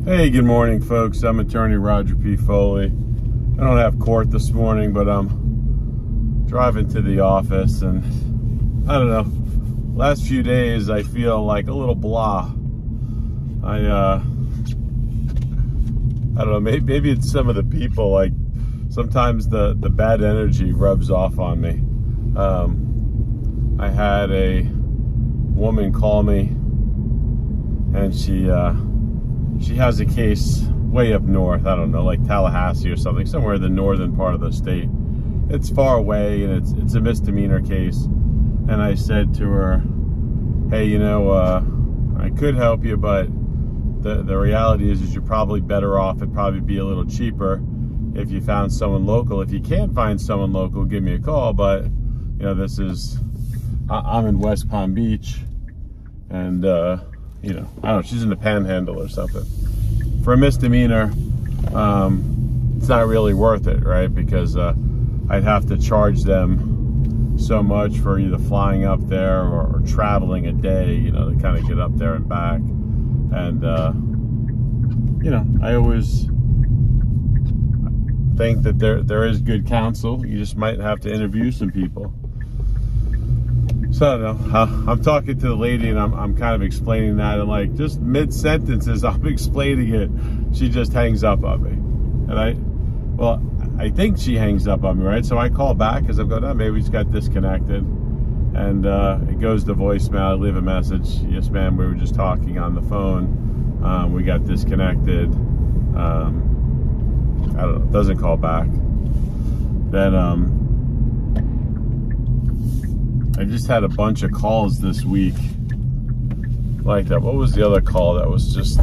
Hey, good morning, folks. I'm attorney Roger P. Foley. I don't have court this morning, but I'm driving to the office, and I don't know. Last few days, I feel like a little blah. I don't know. Maybe it's some of the people. Like sometimes the bad energy rubs off on me. I had a woman call me, and she has a case way up north. I don't know, like Tallahassee or something, somewhere in the northern part of the state. It's far away, and it's a misdemeanor case. And I said to her, hey, you know, I could help you, but the reality is you're probably better off. It'd probably be a little cheaper if you found someone local. If you can't find someone local, give me a call. But you know, I'm in West Palm Beach, and you know, I don't know, she's in the Panhandle or something. For a misdemeanor, it's not really worth it, right? Because I'd have to charge them so much for either flying up there or traveling a day, you know, to kind of get up there and back. And you know, I always think that there is good counsel. You just might have to interview some people. So I don't know. I'm talking to the lady, and I'm kind of explaining that, and like just mid-sentences I'm explaining it, she just hangs up on me. And I think she hangs up on me, right? So I call back because I'm going, oh, maybe we just got disconnected. And it goes to voicemail. I leave a message. Yes, ma'am, we were just talking on the phone. We got disconnected. I don't know, doesn't call back. Then I just had a bunch of calls this week like that. What was the other call that was just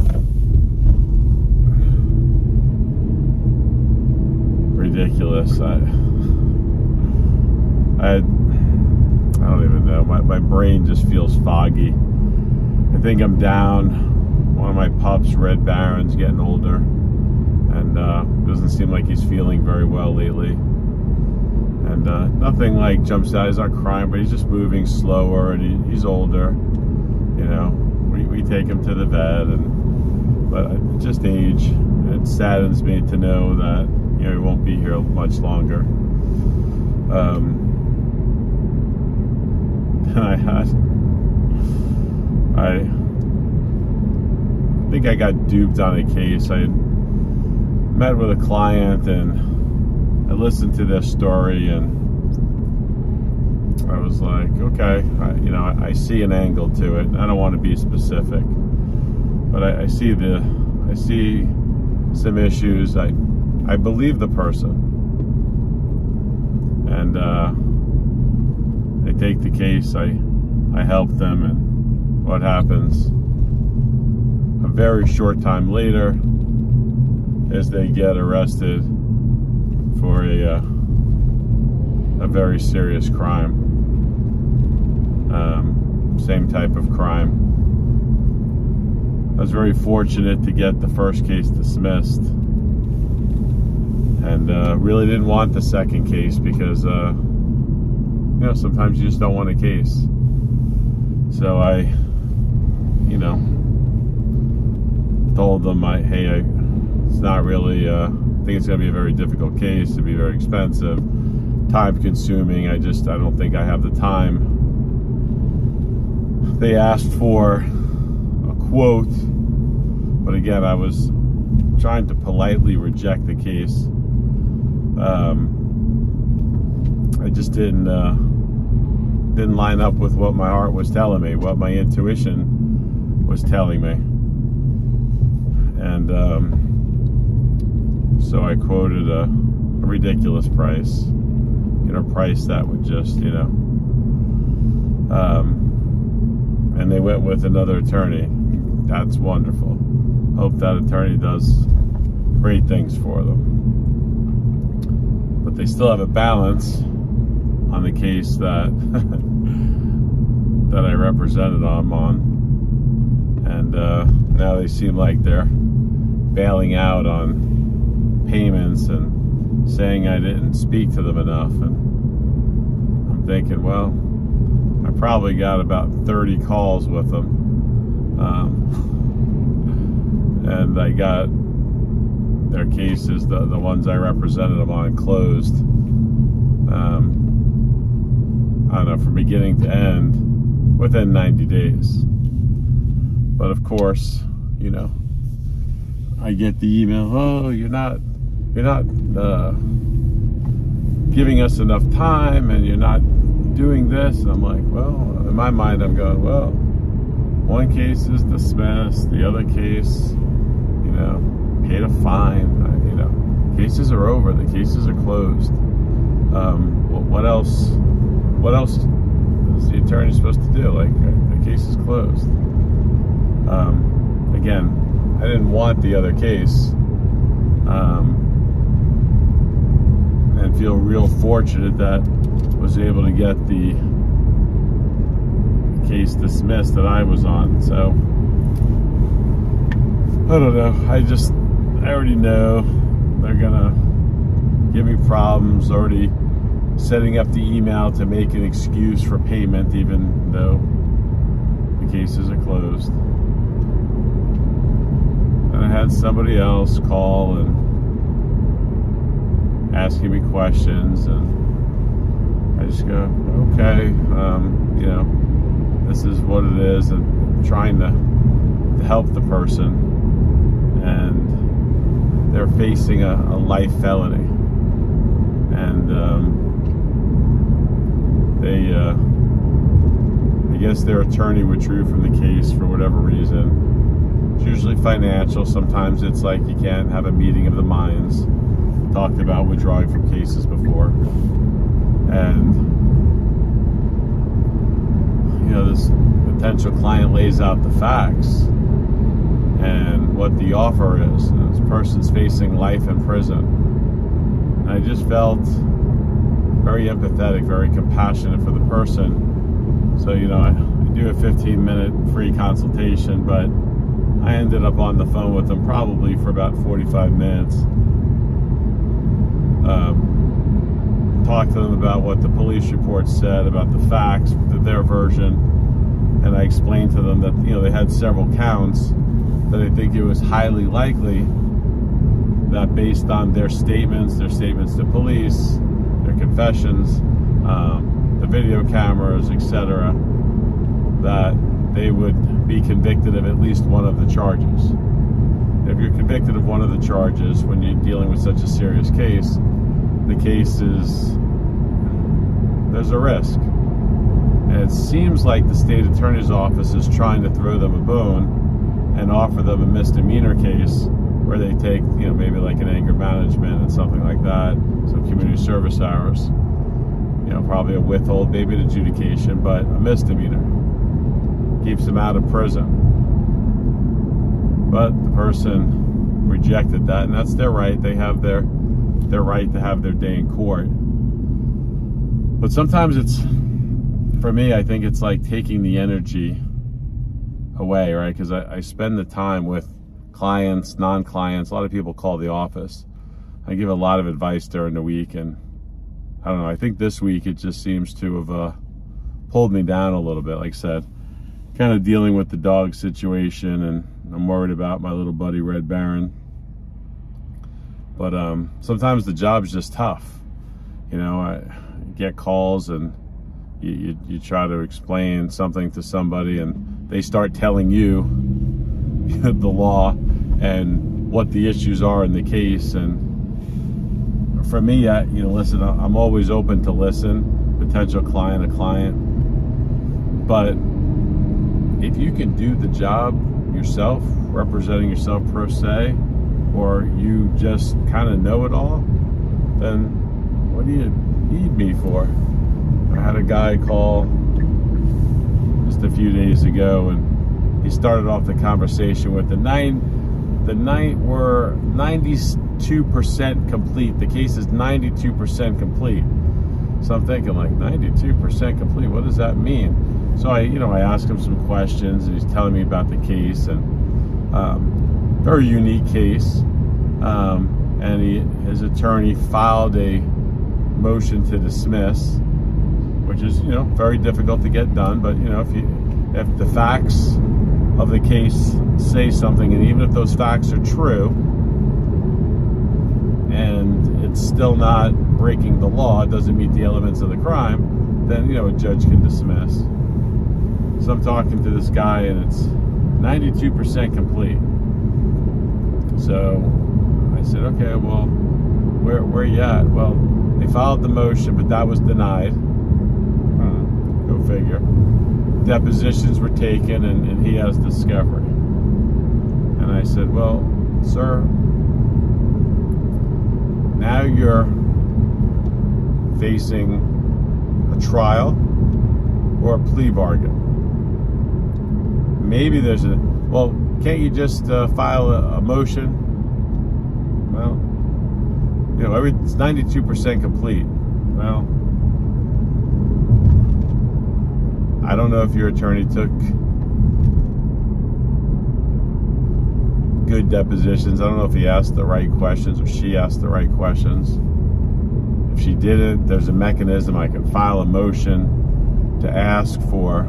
ridiculous? I don't even know. My brain just feels foggy. I think I'm down. One of my pups, Red Baron's, getting older, and doesn't seem like he's feeling very well lately. And nothing like jumps out. He's not crying, but he's just moving slower, and he's older. You know, we take him to the vet, but just age. It saddens me to know that, you know, he won't be here much longer. I think I got duped on a case. I met with a client, and I listened to their story, and I was like, okay, you know, I see an angle to it. I don't want to be specific, but I see some issues. I believe the person, and I take the case. I help them, and what happens a very short time later is they get arrested for a very serious crime, same type of crime. I was very fortunate to get the first case dismissed, and really didn't want the second case because you know, sometimes you just don't want a case. So I, you know, told them, hey, it's not really, I think it's going to be a very difficult case. It'll be very expensive, time consuming. I don't think I have the time. They asked for a quote, but again, I was trying to politely reject the case. I just didn't line up with what my heart was telling me, what my intuition was telling me. And so I quoted a ridiculous price, you know, price that would just, you know, and they went with another attorney. That's wonderful. Hope that attorney does great things for them. But they still have a balance on the case that that I represented them on, and now they seem like they're bailing out on payments and saying I didn't speak to them enough. And I'm thinking, well, I probably got about 30 calls with them, and and I got their cases, the ones I represented them on, closed. I don't know, from beginning to end within 90 days. But of course, you know, I get the email, oh, you're not giving us enough time, and you're not doing this. And I'm like, well, in my mind, I'm going, well, one case is dismissed, the other case, you know, paid a fine. You know, cases are over, the cases are closed. What else is the attorney supposed to do? Like, the case is closed. Again, I didn't want the other case, and feel real fortunate that I was able to get the case dismissed that I was on. So I don't know, I already know they're gonna give me problems, already setting up the email to make an excuse for payment even though the cases are closed. And I had somebody else call and asking me questions, and I just go, okay, you know, this is what it is, and I'm trying to help the person, and they're facing a life felony, and I guess their attorney withdrew from the case for whatever reason. It's usually financial. Sometimes it's like you can't have a meeting of the minds. Talked about withdrawing from cases before, and you know, this potential client lays out the facts and what the offer is. And this person's facing life in prison. And I just felt very empathetic, very compassionate for the person. So, you know, I do a 15-minute free consultation, but I ended up on the phone with them probably for about 45 minutes. Talked to them about what the police report said, about the facts, their version, and I explained to them that, you know, they had several counts, that I think it was highly likely that based on their statements to police, their confessions, the video cameras, etc., that they would be convicted of at least one of the charges. If you're convicted of one of the charges when you're dealing with such a serious case, the case is, there's a risk. And it seems like the state attorney's office is trying to throw them a bone and offer them a misdemeanor case where they take, you know, maybe like an anger management and something like that, some community service hours, you know, probably a withhold, maybe an adjudication, but a misdemeanor keeps them out of prison. But the person rejected that, and that's their right. They have their right to have their day in court. But sometimes it's, for me, I think it's like taking the energy away, right? Because I spend the time with clients, non-clients. A lot of people call the office. I give a lot of advice during the week, and I don't know, I think this week it just seems to have pulled me down a little bit. Like I said, kind of dealing with the dog situation, and I'm worried about my little buddy Red Baron. But sometimes the job's just tough. You know, I get calls and you try to explain something to somebody, and they start telling you the law and what the issues are in the case. And for me, you know, listen, I'm always open to listen, potential client, a client. But if you can do the job yourself, representing yourself pro se, or you just kind of know it all, then what do you need me for? I had a guy call just a few days ago, and he started off the conversation with we're 92% complete. The case is 92% complete. So I'm thinking, like, 92% complete, what does that mean? So I asked him some questions, and he's telling me about the case, and very unique case. And his attorney filed a motion to dismiss, which is, you know, very difficult to get done. But, you know, if the facts of the case say something, and even if those facts are true and it's still not breaking the law, it doesn't meet the elements of the crime, then, you know, a judge can dismiss. So I'm talking to this guy, and it's 92% complete. So I said, okay, well, where you at? Well, they filed the motion, but that was denied. Go figure. Depositions were taken, and he has discovery. And I said, well, sir, now you're facing a trial or a plea bargain. Maybe there's a, well, can't you just file a motion? Well, you know, it's 92% complete. Well, I don't know if your attorney took good depositions. I don't know if he asked the right questions or she asked the right questions. If she didn't, there's a mechanism. I can file a motion to ask for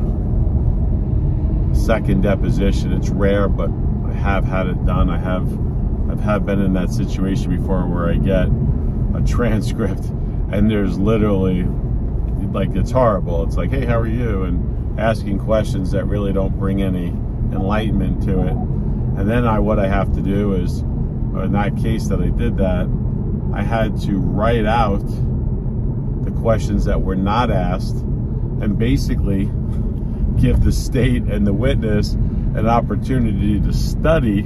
a second deposition. It's rare, but I have had it done. I've been in that situation before where I get a transcript and there's literally, like, it's horrible. It's like, hey, how are you? And asking questions that really don't bring any enlightenment to it. And then what I have to do is, in that case that I did that, I had to write out the questions that were not asked and basically give the state and the witness an opportunity to study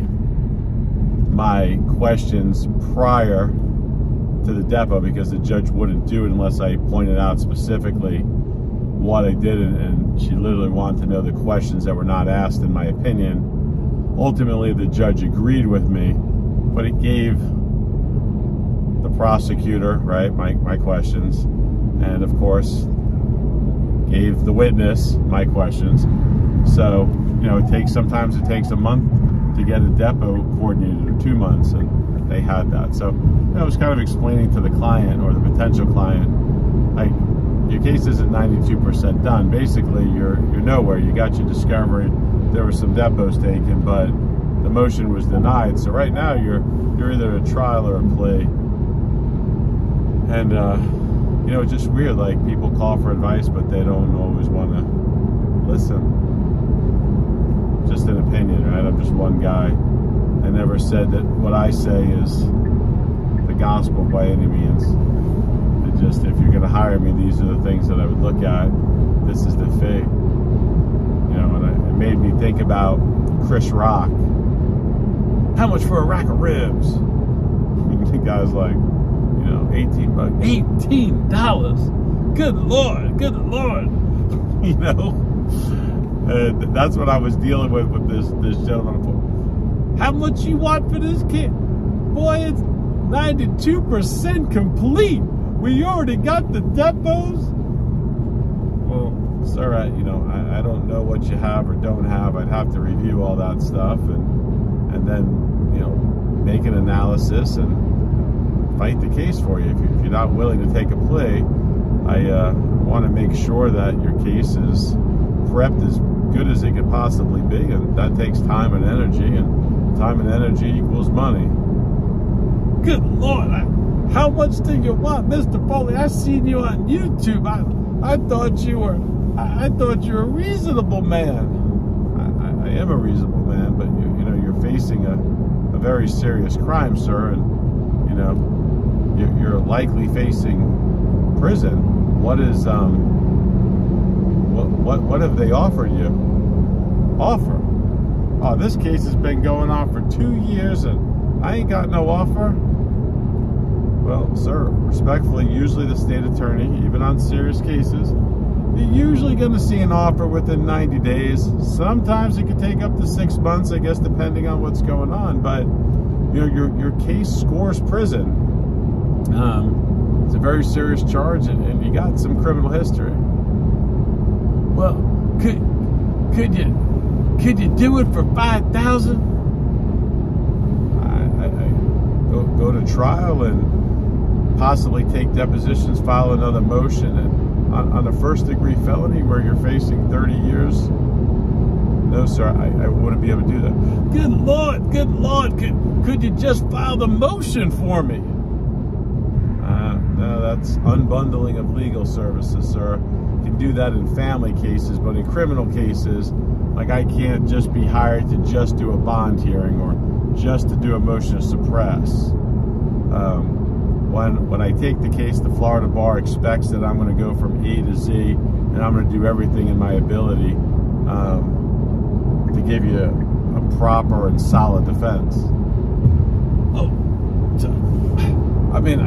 my questions prior to the depo, because the judge wouldn't do it unless I pointed out specifically what I did, and she literally wanted to know the questions that were not asked, in my opinion. Ultimately, the judge agreed with me, but it gave the prosecutor, right, my questions, and of course gave the witness my questions. So, you know, sometimes it takes a month to get a depo coordinated, or 2 months, and they had that. So I was kind of explaining to the client, or the potential client, like, your case isn't 92% done. Basically, you're nowhere. You got your discovery. There were some depots taken, but the motion was denied. So right now, you're either a trial or a plea. And you know, it's just weird. Like, people call for advice, but they don't always want to listen. Just an opinion, right? I'm just one guy. I never said that what I say is the gospel by any means. It just, if you're going to hire me, these are the things that I would look at. This is the fee. You know, and it made me think about Chris Rock. How much for a rack of ribs? The guy's like, you know, $18. $18. Good Lord, good Lord. You know, and that's what I was dealing with this gentleman. How much you want for this kid? Boy, it's 92% complete. We already got the depots. Well, sir, you know, I don't know what you have or don't have. I'd have to review all that stuff and then, you know, make an analysis and fight the case for you. If you're not willing to take a plea, I want to make sure that your case is prepped as good as it could possibly be, and that takes time and energy, and time and energy equals money. Good Lord, how much do you want, Mr. Foley? I seen you on YouTube. I thought you were a reasonable man. I am a reasonable man, but you know, you're facing a very serious crime, sir, and you know, you're likely facing prison. What is what have they offered you? Offer? Oh, this case has been going on for 2 years and I ain't got no offer. Well, sir, respectfully, usually the state attorney, even on serious cases, you're usually going to see an offer within 90 days. Sometimes it could take up to 6 months, I guess, depending on what's going on. But you know, your case scores prison. It's a very serious charge, and you got some criminal history. Well, could you do it for $5,000? I go to trial and possibly take depositions, file another motion, and on a first-degree felony where you're facing 30 years, no, sir, I wouldn't be able to do that. Good Lord, could you just file the motion for me? No, that's unbundling of legal services, sir. You can do that in family cases, but in criminal cases, like, I can't just be hired to just do a bond hearing or just to do a motion to suppress. When I take the case, the Florida bar expects that I'm going to go from A to Z, and I'm going to do everything in my ability to give you a proper and solid defense. Oh, I mean,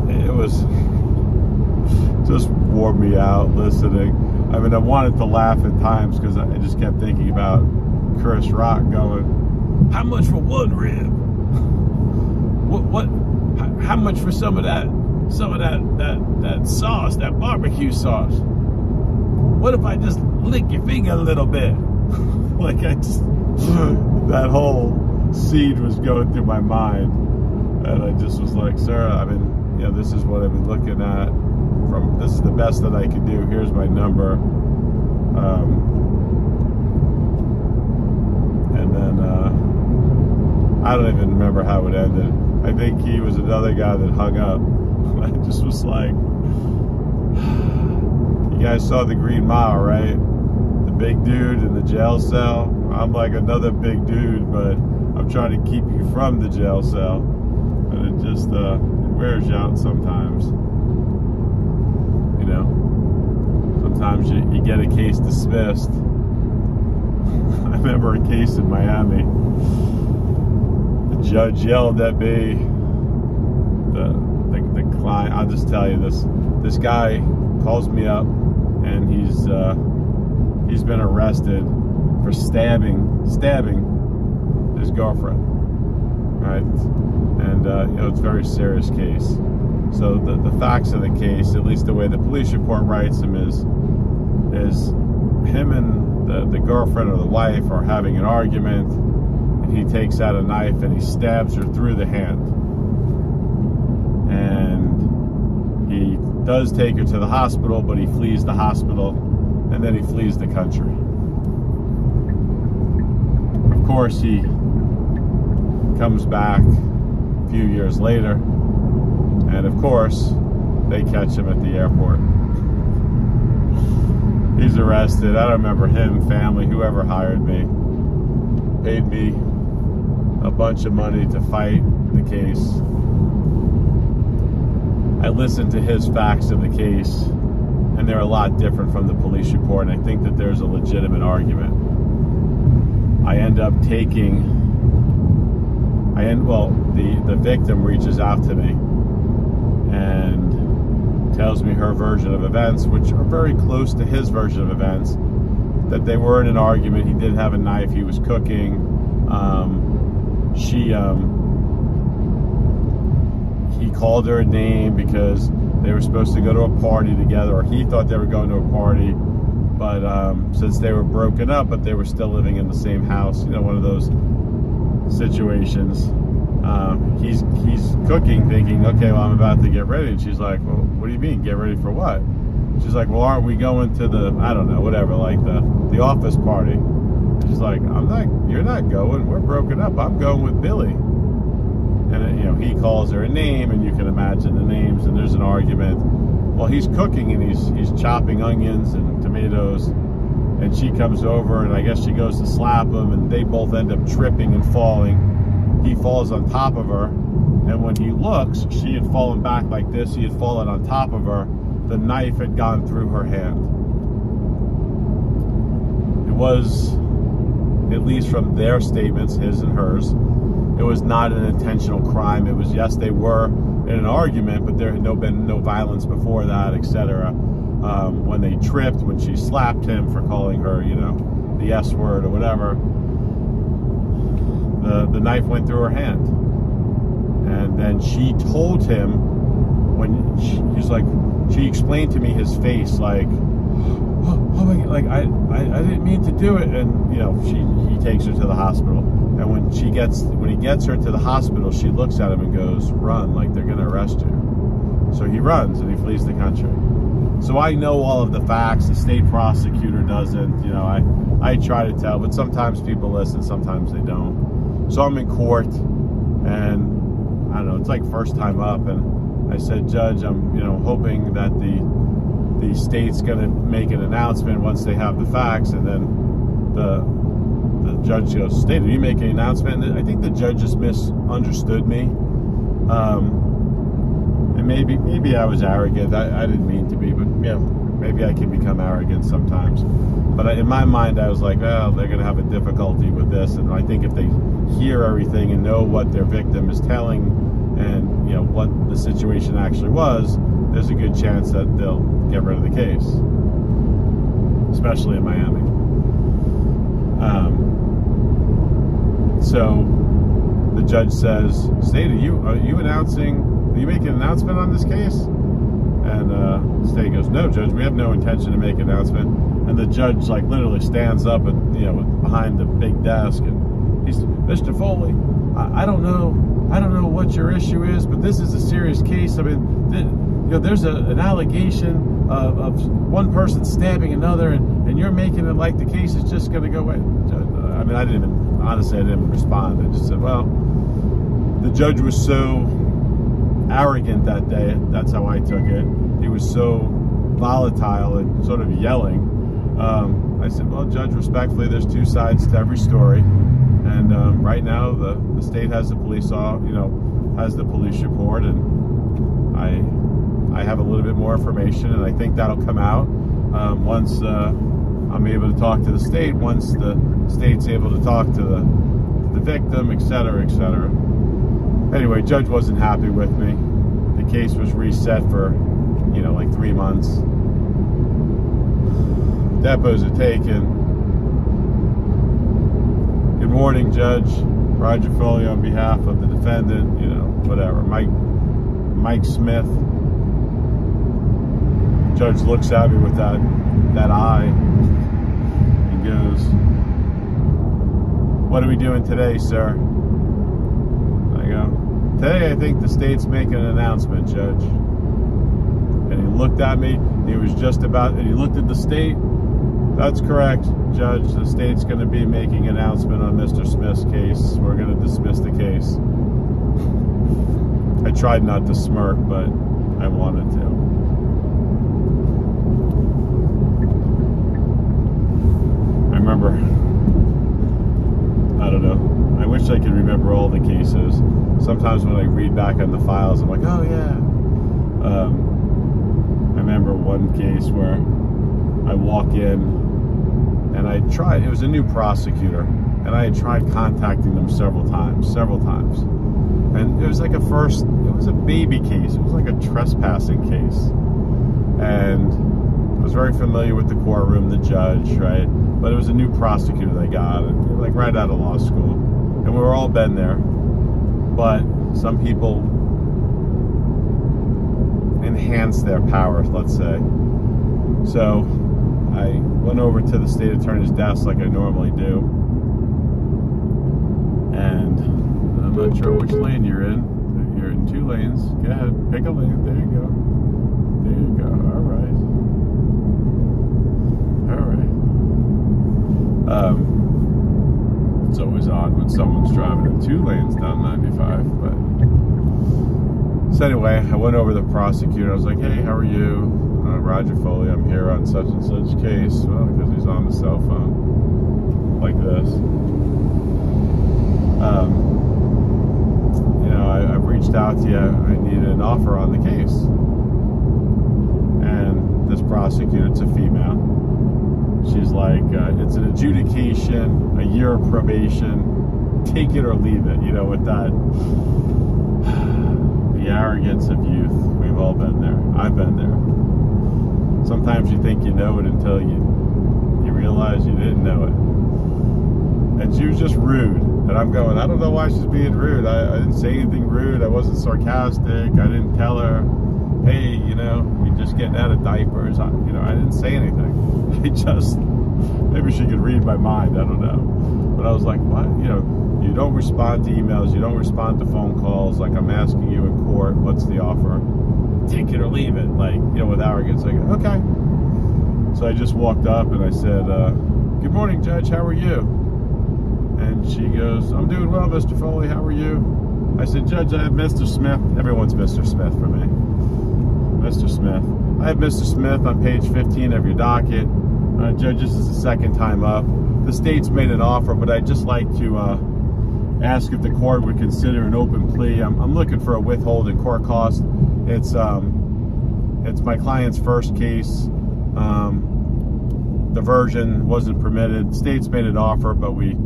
it was just wore me out listening. I mean, I wanted to laugh at times because I just kept thinking about Chris Rock going, "How much for one rib? What? How much for some of that sauce, that barbecue sauce? What if I just lick your finger a little bit?" Like, that whole seed was going through my mind, and I just was like, "Sir, I mean, you know, this is what I've been looking at. This is the best that I could do. Here's my number." And then I don't even remember how it ended. I think he was another guy that hung up. I just was like, "You guys saw The Green Mile, right? The big dude in the jail cell. I'm like another big dude, but I'm trying to keep you from the jail cell." And it just it wears you out sometimes. You know, sometimes you get a case dismissed. I remember a case in Miami. The judge yelled at me. The client, I'll just tell you this. This guy calls me up, and he's been arrested for stabbing his girlfriend. Right, and you know, it's a very serious case. So the facts of the case, at least the way the police report writes them, is him and the girlfriend or the wife are having an argument, and he takes out a knife and he stabs her through the hand. And he does take her to the hospital, but he flees the hospital, and then he flees the country. Of course, he comes back a few years later, and of course, they catch him at the airport. He's arrested. I don't remember him, family, whoever hired me, paid me a bunch of money to fight the case. I listened to his facts of the case, and they're a lot different from the police report, and I think that there's a legitimate argument. I end up taking... the victim reaches out to me and tells me her version of events, which are very close to his version of events, that they were in an argument. He did have a knife. He was cooking. He called her a name because they were supposed to go to a party together, or he thought they were going to a party, but since they were broken up, but they were still living in the same house, you know, one of those situations. He's cooking, thinking, okay, well, I'm about to get ready. And she's like, well, what do you mean, get ready for what? She's like, well, aren't we going to the, I don't know, whatever, like the office party? And she's like, you're not going. We're broken up. I'm going with Billy. And, you know, he calls her a name, and you can imagine the names, and there's an argument. Well, he's cooking, and he's chopping onions and tomatoes, and she comes over, and I guess she goes to slap him, and they both end up tripping and falling. He falls on top of her, and when he looks, she had fallen back like this. He had fallen on top of her. The knife had gone through her hand. It was, at least from their statements, his and hers, it was not an intentional crime. It was, yes, they were in an argument, but there had been no violence before that, etc. When they tripped, when she slapped him for calling her, you know, the S word or whatever, the knife went through her hand. And then she told him, when he's like, she explained to me his face, like, oh my God, like I didn't mean to do it. And you know, he takes her to the hospital. And when he gets her to the hospital, she looks at him and goes, run, like they're gonna arrest you. So he runs and he flees the country. So I know all of the facts. The state prosecutor doesn't. You know, I try to tell, but sometimes people listen, sometimes they don't. So I'm in court, and I don't know, it's like first time up, and I said, Judge, I'm, you know, hoping that the state's going to make an announcement once they have the facts. And then the judge goes, State, did you make an announcement? And I think the judge just misunderstood me. And maybe I was arrogant. I didn't mean to be, but you know, maybe I can become arrogant sometimes. But in my mind, I was like, well, they're going to have a difficulty with this. And I think if they hear everything and know what their victim is telling, and you know what the situation actually was, there's a good chance that they'll get rid of the case, especially in Miami. So the judge says, State, are you making an announcement on this case? And State goes, no, Judge, we have no intention to make an announcement. And the judge like literally stands up and, you know, behind the big desk, and he's, Mr. Foley, I don't know what your issue is, but this is a serious case. I mean, you know, there's an allegation of one person stabbing another, and you're making it like the case is just going to go away. I mean, I didn't respond. I just said, well, the judge was so arrogant that day. That's how I took it. He was so volatile and sort of yelling. I said, well, Judge, respectfully, there's two sides to every story. And right now, the state has the police has the police report, and I have a little bit more information, and I think that'll come out once I'm able to talk to the state, once the state's able to talk to the victim, etc., etc. Anyway, Judge wasn't happy with me. The case was reset for, you know, like 3 months. Depots are taken. Good morning, Judge. Roger Foley on behalf of the defendant, you know, whatever. Mike Smith. Judge looks at me with that eye and goes, what are we doing today, sir? I go, today I think the state's making an announcement, Judge. And he looked at me, and he looked at the state. That's correct, Judge. The state's going to be making an announcement on Mr. Smith's case. We're going to dismiss the case. I tried not to smirk, but I wanted to. I remember, I don't know, I wish I could remember all the cases. Sometimes when I read back on the files, I'm like, oh yeah. I remember one case where I walk in, and it was a new prosecutor, and I had tried contacting them several times. And it was like it was a baby case. It was like a trespassing case. And I was very familiar with the courtroom, the judge, right? But it was a new prosecutor they got, like right out of law school. And we were all been there. But some people enhance their powers, let's say. So I went over to the state attorney's desk like I normally do. And I'm not sure which lane you're in. You're in 2 lanes. Go ahead, pick a lane. There you go. There you go. All right. It's always odd when someone's driving in 2 lanes down 95, but so anyway, I went over to the prosecutor. I was like, hey, how are you? Roger Foley, I'm here on such and such case. Well, because he's on the cell phone like this. You know, I've reached out to you. I needed an offer on the case. And this prosecutor, it's a female. She's like, it's an adjudication, a year of probation, take it or leave it, you know, with that, the arrogance of youth. We've all been there. I've been there. Sometimes you think you know it until you realize you didn't know it. And she was just rude. And I'm going, I don't know why she's being rude. I didn't say anything rude. I wasn't sarcastic. I didn't tell her, hey, you know, you're just getting out of diapers. I didn't say anything. Maybe she could read my mind. I don't know. But I was like, what? You know, you don't respond to emails. You don't respond to phone calls. Like, I'm asking you in court, what's the offer? take it or leave it, like, you know, with arrogance. Like, okay. So I just walked up and I said, good morning, Judge, how are you? And she goes, I'm doing well, Mr. Foley, how are you? I said, Judge, I have Mr. Smith. Everyone's Mr. Smith for me. Mr. Smith. I have Mr. Smith on page 15 of your docket. Judge, this is the second time up. The state's made an offer, but I'd just like to ask if the court would consider an open plea. I'm looking for a withholding court cost. It's my client's first case. Diversion wasn't permitted. State's made an offer, but we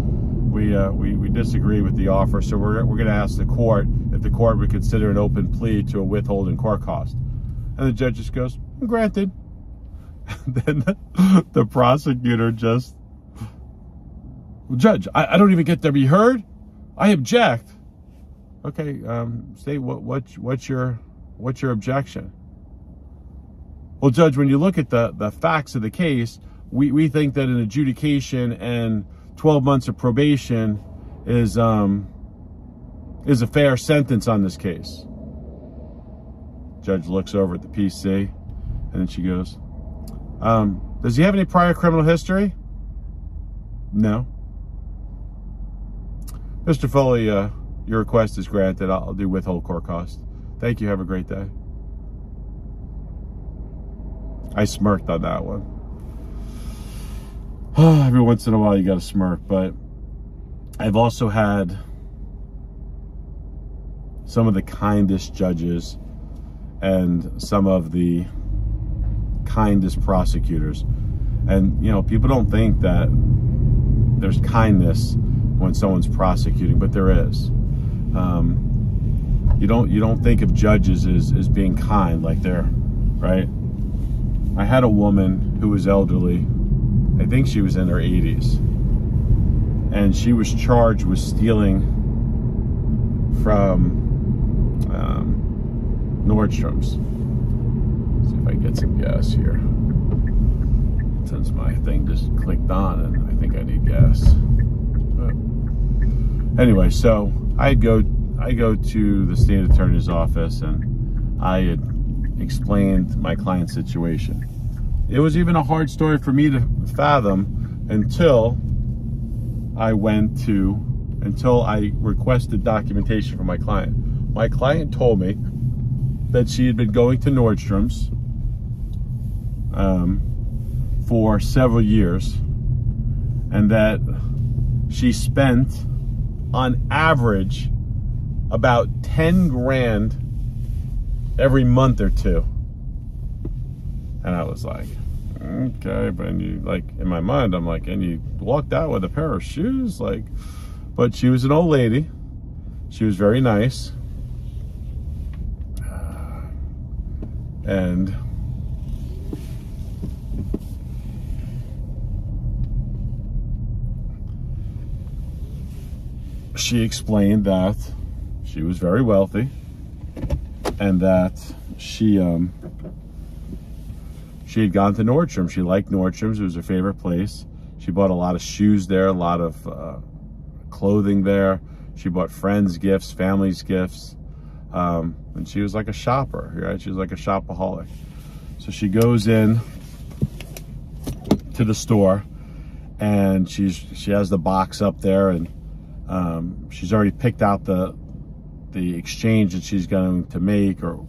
disagree with the offer. So we're going to ask the court if the court would consider an open plea to a withholding court cost. And the judge just goes, granted. Then the prosecutor just, well, Judge, I don't even get to be heard. I object. Okay, state what's your objection? Well, Judge, when you look at the facts of the case, we think that an adjudication and 12 months of probation is a fair sentence on this case. Judge looks over at the PC, and then she goes, does he have any prior criminal history? No. Mr. Foley, your request is granted. I'll do withhold court cost. Thank you. Have a great day. I smirked on that one. Every once in a while you got to smirk, but I've also had some of the kindest judges and some of the kindest prosecutors. And, you know, people don't think that there's kindness when someone's prosecuting, but there is. You don't think of judges as being kind, like they're, right? I had a woman who was elderly. I think she was in her 80s. And she was charged with stealing from Nordstrom's. Let's see if I can get some gas here. Since my thing just clicked on and I think I need gas. But anyway, so I go to the state attorney's office and I had explained my client's situation. It was even a hard story for me to fathom until I requested documentation from my client. My client told me that she had been going to Nordstrom's for several years, and that she spent on average about 10 grand every month or two. And I was like, okay, but you, like, in my mind, I'm like, and you walked out with a pair of shoes? Like, but she was an old lady. She was very nice. And she explained that she was very wealthy and that she had gone to Nordstrom. She liked Nordstrom's. It was her favorite place. She bought a lot of shoes there, a lot of clothing there. She bought friends gifts, family's gifts. And she was like a shopper, right? She was like a shopaholic. So she goes in to the store and she has the box up there, and she's already picked out the exchange that she's going to make, or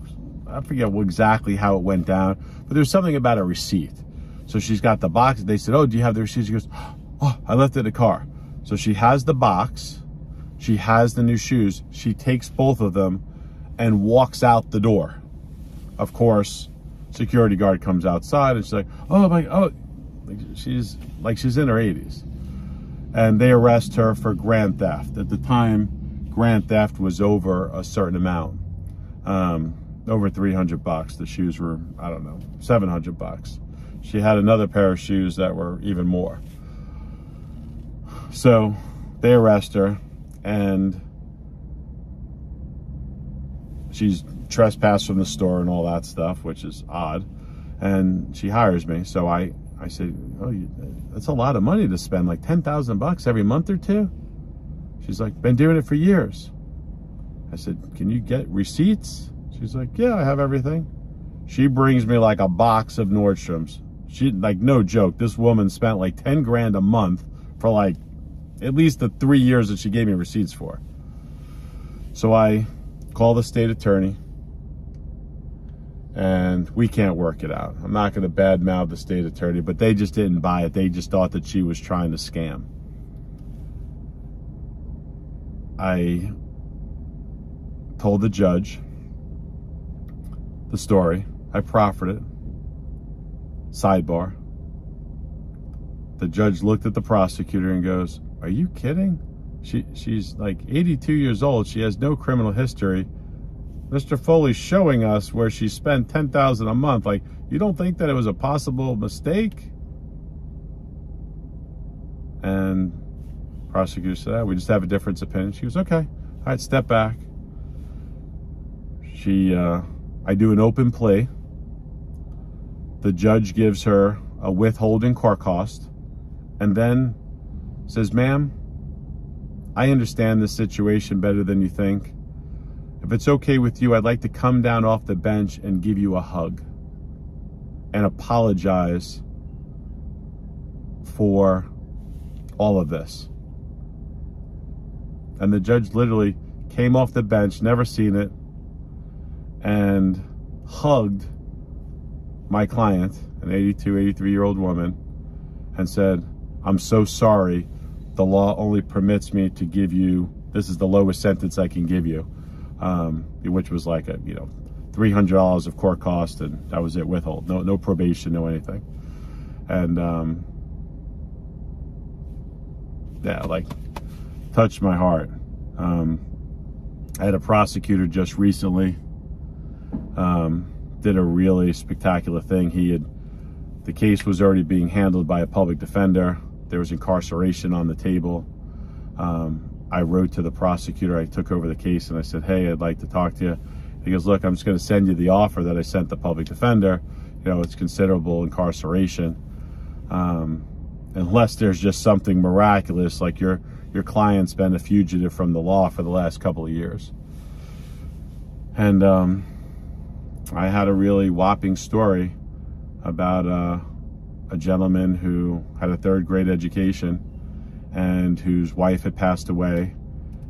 I forget exactly how it went down, but there's something about a receipt. So she's got the box. They said, oh, do you have the receipt? She goes, oh, I left it in the car. So she has the box. She has the new shoes. She takes both of them and walks out the door. Of course, security guard comes outside and she's like, oh my, oh, she's in her 80s. And they arrest her for grand theft. At the time, grand theft was over a certain amount. Over 300 bucks. The shoes were, I don't know, 700 bucks. She had another pair of shoes that were even more. So they arrest her, and she's trespassed from the store and all that stuff, which is odd. And she hires me. So I said, oh, that's a lot of money to spend, like 10,000 bucks every month or two. She's like, been doing it for years. I said, can you get receipts? She's like, yeah, I have everything. She brings me like a box of Nordstrom's. She, like, no joke, this woman spent like 10 grand a month for like at least the 3 years that she gave me receipts for. So I call the state attorney, and we can't work it out. I'm not going to badmouth the state attorney, but they just didn't buy it. They just thought that she was trying to scam. I told the judge the story. I proffered it. Sidebar. The judge looked at the prosecutor and goes, "Are you kidding? She's like 82 years old. She has no criminal history. Mr. Foley's showing us where she spent $10,000 a month. Like, you don't think that it was a possible mistake?" And prosecutor said, "We just have a difference of opinion." She goes, "Okay, all right, step back." I do an open plea. The judge gives her a withholding court cost, and then says, "Ma'am, I understand this situation better than you think. If it's okay with you, I'd like to come down off the bench and give you a hug and apologize for all of this." And the judge literally came off the bench, never seen it, and hugged my client, an 82, 83-year-old woman, and said, "I'm so sorry. The law only permits me to give you, this is the lowest sentence I can give you," which was like a, $300 of court cost, and that was it, withhold. No probation, no anything. And yeah, like, touched my heart. I had a prosecutor just recently did a really spectacular thing. The case was already being handled by a public defender. There was incarceration on the table. I wrote to the prosecutor. I took over the case and I said, "Hey, I'd like to talk to you." He goes, "Look, I'm just going to send you the offer that I sent the public defender. It's considerable incarceration. Unless there's just something miraculous, like your client's been a fugitive from the law for the last couple of years." And I had a really whopping story about a gentleman who had a third-grade education and whose wife had passed away,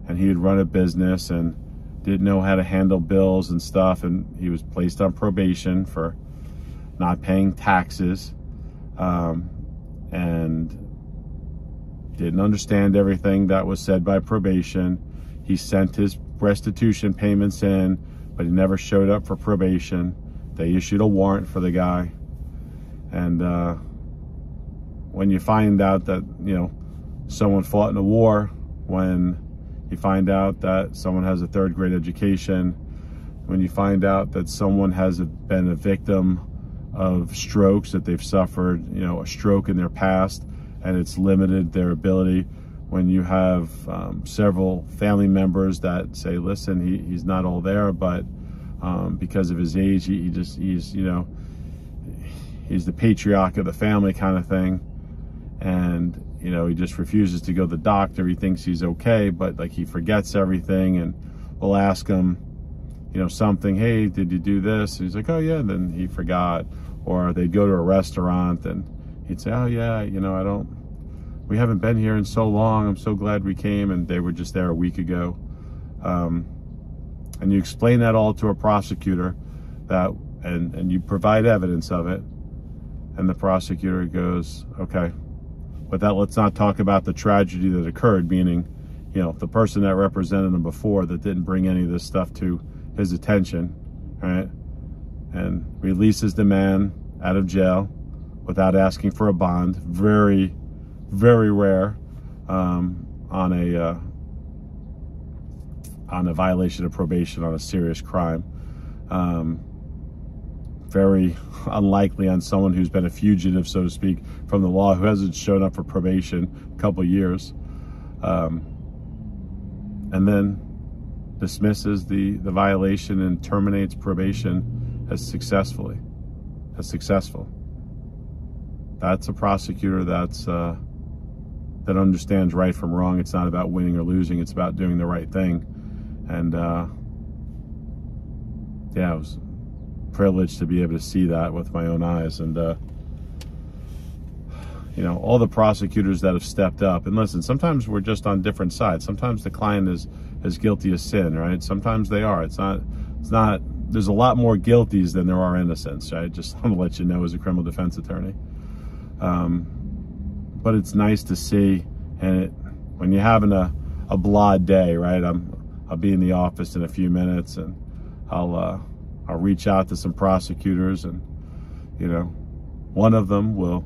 and he had run a business and didn't know how to handle bills and stuff, and he was placed on probation for not paying taxes, and didn't understand everything that was said by probation. He sent his restitution payments in, but he never showed up for probation. They issued a warrant for the guy. And when you find out that, someone fought in a war, when you find out that someone has a third-grade education, when you find out that someone has been a victim of strokes, that they've suffered, a stroke in their past, and it's limited their ability, when you have several family members that say, "Listen, he's not all there, but because of his age, he's the patriarch of the family," kind of thing. And, he just refuses to go to the doctor. He thinks he's okay, but like he forgets everything, and we'll ask him, something, "Hey, did you do this?" And he's like, "Oh yeah," and then he forgot. Or they'd go to a restaurant and he'd say, "Oh yeah, we haven't been here in so long. I'm so glad we came," and they were just there a week ago. And you explain that all to a prosecutor, and you provide evidence of it, and the prosecutor goes, "Okay, but let's not talk about the tragedy that occurred," meaning, the person that represented him before that didn't bring any of this stuff to his attention, right? And releases the man out of jail without asking for a bond. Very, very rare on a violation of probation on a serious crime. Very unlikely on someone who's been a fugitive, so to speak, from the law, who hasn't shown up for probation a couple of years. And then dismisses the violation and terminates probation as successful. That's a prosecutor that understands right from wrong. It's not about winning or losing. It's about doing the right thing. And yeah, it was privileged to be able to see that with my own eyes. And you know, all the prosecutors that have stepped up, and listen, sometimes we're just on different sides. Sometimes the client is as guilty as sin, right? Sometimes they are. It's not, there's a lot more guilties than there are innocents, right? Just want to let you know as a criminal defense attorney. But it's nice to see, and when you're having a blah day, right? I'll be in the office in a few minutes, and I'll reach out to some prosecutors, and, you know, one of them will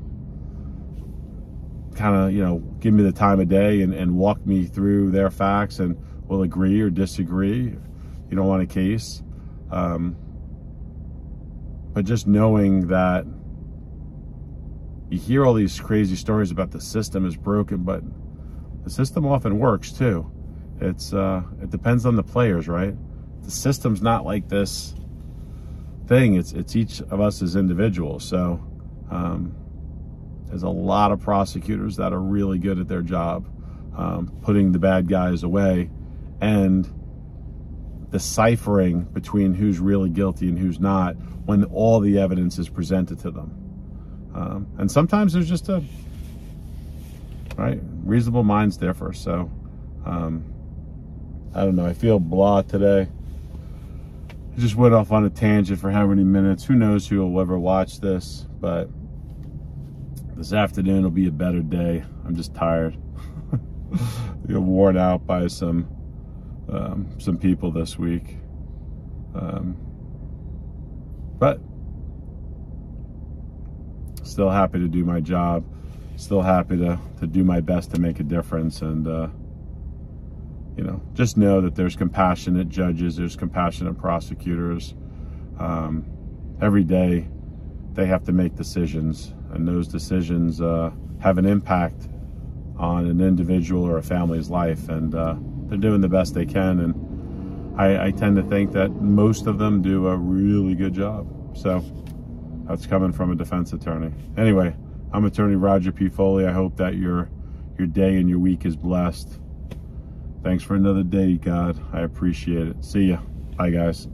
kind of, you know, give me the time of day and walk me through their facts, and will agree or disagree, you don't want a case. But just knowing that you hear all these crazy stories about the system is broken, but the system often works too. It depends on the players, right? The system's not like this thing. It's each of us as individuals. So there's a lot of prosecutors that are really good at their job, putting the bad guys away and deciphering between who's really guilty and who's not when all the evidence is presented to them. And sometimes there's just reasonable minds differ. So I don't know, I feel blah today. I just went off on a tangent for how many minutes. Who knows who will ever watch this, but this afternoon will be a better day. I'm just tired. You're worn out by some people this week. But still happy to do my job. Still happy to do my best to make a difference. And, you know, just know that there's compassionate judges, there's compassionate prosecutors. Every day they have to make decisions, and those decisions have an impact on an individual or a family's life, and they're doing the best they can, and I tend to think that most of them do a really good job. So that's coming from a defense attorney. Anyway, I'm attorney Roger P. Foley. I hope that your day and your week is blessed. Thanks for another day, God. I appreciate it. See ya. Bye, guys.